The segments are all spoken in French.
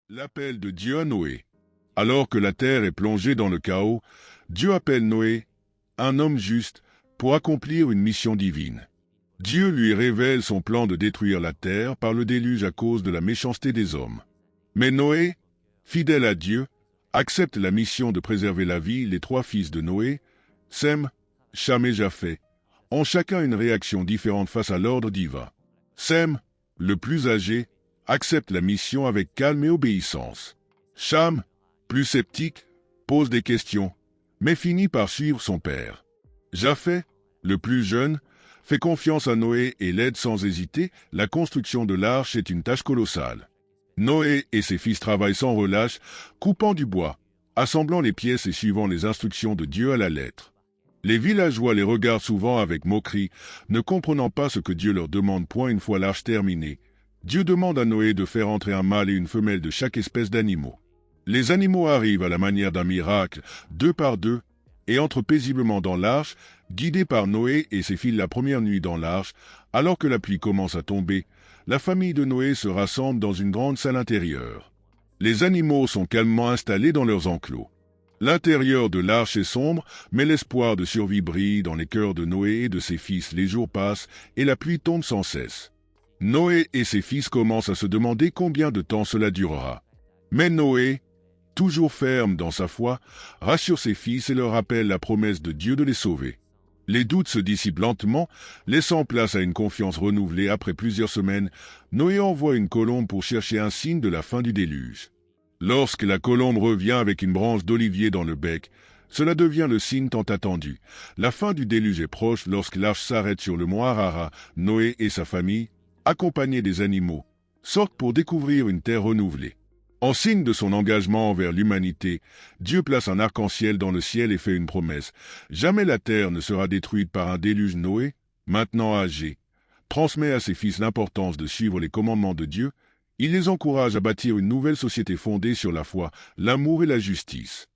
L'appel de Dieu à Noé. Alors que la terre est plongée dans le chaos, Dieu appelle Noé, un homme juste, pour accomplir une mission divine. Dieu lui révèle son plan de détruire la terre par le déluge à cause de la méchanceté des hommes. Mais Noé, fidèle à Dieu, accepte la mission de préserver la vie. Les trois fils de Noé, Sem, Cham et Japheth, ont chacun une réaction différente face à l'ordre divin. Sem, le plus âgé, accepte la mission avec calme et obéissance. Cham, plus sceptique, pose des questions, mais finit par suivre son père. Japheth, le plus jeune, fait confiance à Noé et l'aide sans hésiter. La construction de l'arche est une tâche colossale. Noé et ses fils travaillent sans relâche, coupant du bois, assemblant les pièces et suivant les instructions de Dieu à la lettre. Les villageois les regardent souvent avec moquerie, ne comprenant pas ce que Dieu leur demande. Une fois l'arche terminée, Dieu demande à Noé de faire entrer un mâle et une femelle de chaque espèce d'animaux. Les animaux arrivent à la manière d'un miracle, deux par deux, et entrent paisiblement dans l'arche, guidés par Noé et ses fils. La première nuit dans l'arche, alors que la pluie commence à tomber, la famille de Noé se rassemble dans une grande salle intérieure. Les animaux sont calmement installés dans leurs enclos. L'intérieur de l'arche est sombre, mais l'espoir de survie brille dans les cœurs de Noé et de ses fils. Les jours passent et la pluie tombe sans cesse. Noé et ses fils commencent à se demander combien de temps cela durera. Mais Noé, toujours ferme dans sa foi, rassure ses fils et leur rappelle la promesse de Dieu de les sauver. Les doutes se dissipent lentement, laissant place à une confiance renouvelée. Après plusieurs semaines, Noé envoie une colombe pour chercher un signe de la fin du déluge. Lorsque la colombe revient avec une branche d'olivier dans le bec, cela devient le signe tant attendu. La fin du déluge est proche. Lorsque l'arche s'arrête sur le mont Ararat, Noé et sa famille, accompagnés des animaux, sortent pour découvrir une terre renouvelée. En signe de son engagement envers l'humanité, Dieu place un arc-en-ciel dans le ciel et fait une promesse. Jamais la terre ne sera détruite par un déluge. Noé, maintenant âgé, transmet à ses fils l'importance de suivre les commandements de Dieu. Il les encourage à bâtir une nouvelle société fondée sur la foi, l'amour et la justice.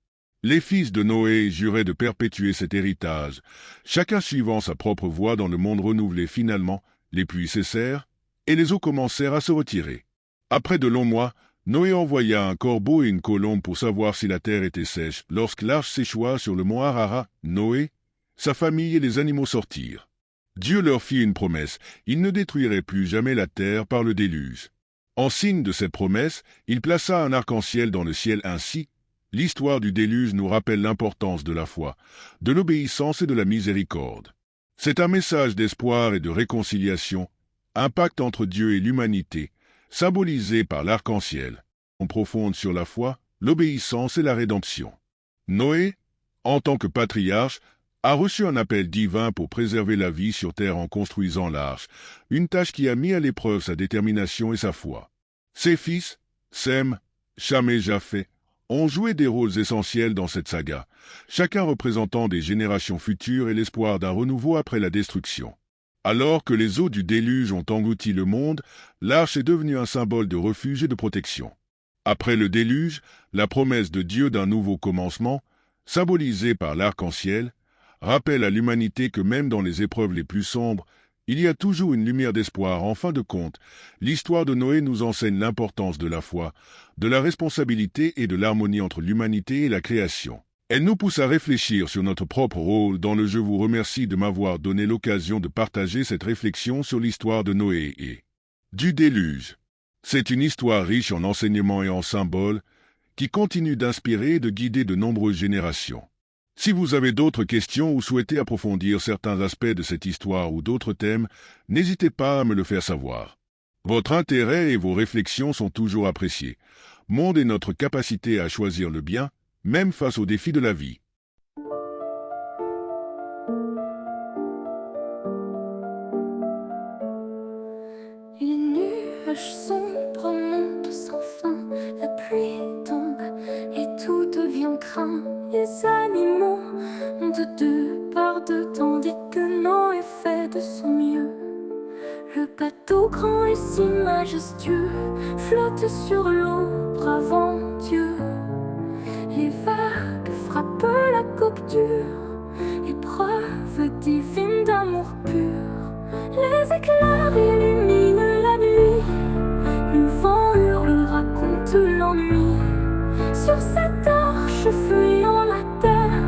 Les fils de Noé juraient de perpétuer cet héritage, chacun suivant sa propre voie dans le monde renouvelé. Finalement, les pluies cessèrent et les eaux commencèrent à se retirer. Après de longs mois, Noé envoya un corbeau et une colombe pour savoir si la terre était sèche. Lorsque l'arche s'échoua sur le mont Ararat, Noé, sa famille et les animaux sortirent. Dieu leur fit une promesse, il ne détruirait plus jamais la terre par le déluge. En signe de cette promesse, il plaça un arc-en-ciel dans le ciel. Ainsi, l'histoire du déluge nous rappelle l'importance de la foi, de l'obéissance et de la miséricorde. C'est un message d'espoir et de réconciliation, un pacte entre Dieu et l'humanité, symbolisé par l'arc-en-ciel. On profonde sur la foi, l'obéissance et la rédemption. Noé, en tant que patriarche, a reçu un appel divin pour préserver la vie sur terre en construisant l'arche, une tâche qui a mis à l'épreuve sa détermination et sa foi. Ses fils, Sem, Cham et Japheth, ont joué des rôles essentiels dans cette saga, chacun représentant des générations futures et l'espoir d'un renouveau après la destruction. Alors que les eaux du déluge ont englouti le monde, l'arche est devenue un symbole de refuge et de protection. Après le déluge, la promesse de Dieu d'un nouveau commencement, symbolisée par l'arc-en-ciel, rappelle à l'humanité que même dans les épreuves les plus sombres, il y a toujours une lumière d'espoir. En fin de compte, l'histoire de Noé nous enseigne l'importance de la foi, de la responsabilité et de l'harmonie entre l'humanité et la création. Elle nous pousse à réfléchir sur notre propre rôle dans le jeu. Je vous remercie de m'avoir donné l'occasion de partager cette réflexion sur l'histoire de Noé et du déluge. C'est une histoire riche en enseignements et en symboles qui continue d'inspirer et de guider de nombreuses générations. Si vous avez d'autres questions ou souhaitez approfondir certains aspects de cette histoire ou d'autres thèmes, n'hésitez pas à me le faire savoir. Votre intérêt et vos réflexions sont toujours appréciés. Monde est notre capacité à choisir le bien, même face aux défis de la vie. Les nuages sombres montent sans fin, la pluie tombe et tout devient craint. Les animaux ont de deux par deux, tandis que Noé fait de son mieux. Le bateau grand et si majestueux flotte sur l'eau, bravant Dieu. Les vagues frappent la coque dure, épreuve divine d'amour pur. Les éclairs illuminent la nuit, le vent hurle, raconte l'ennui. l'ennui. Sur cette arche fuyant la terre,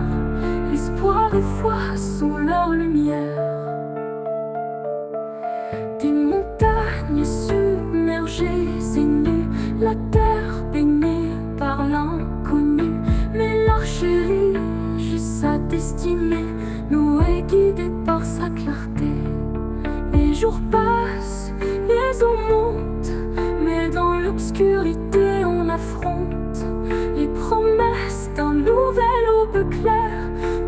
l'espoir et foi sont leur lumière. Des montagnes submergées et nues, la terre baignée par l'inconnu. Mais l'arche érige sa destinée, Noé guidé par sa clarté. Les jours passent, les eaux montent, mais dans l'obscurité on affronte les promesses d'un nouvel aube clair.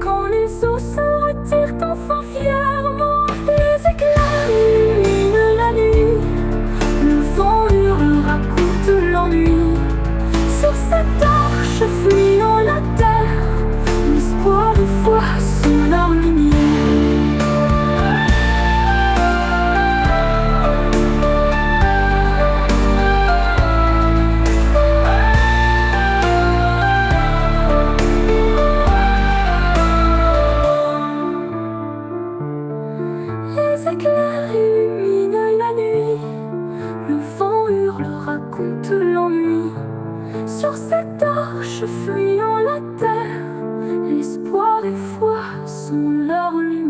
Quand les eaux se retirent enfin fièrement, les éclairs illuminent la nuit. Le vent hurle, raconte l'ennui. Sur cette arche fuyant la terre, l'espoir et foi sont leur lumière. Les éclairs illuminent la nuit, le vent hurle, raconte l'ennui. Sur cette arche fuyant la terre, l'espoir et foi sont leur lumière.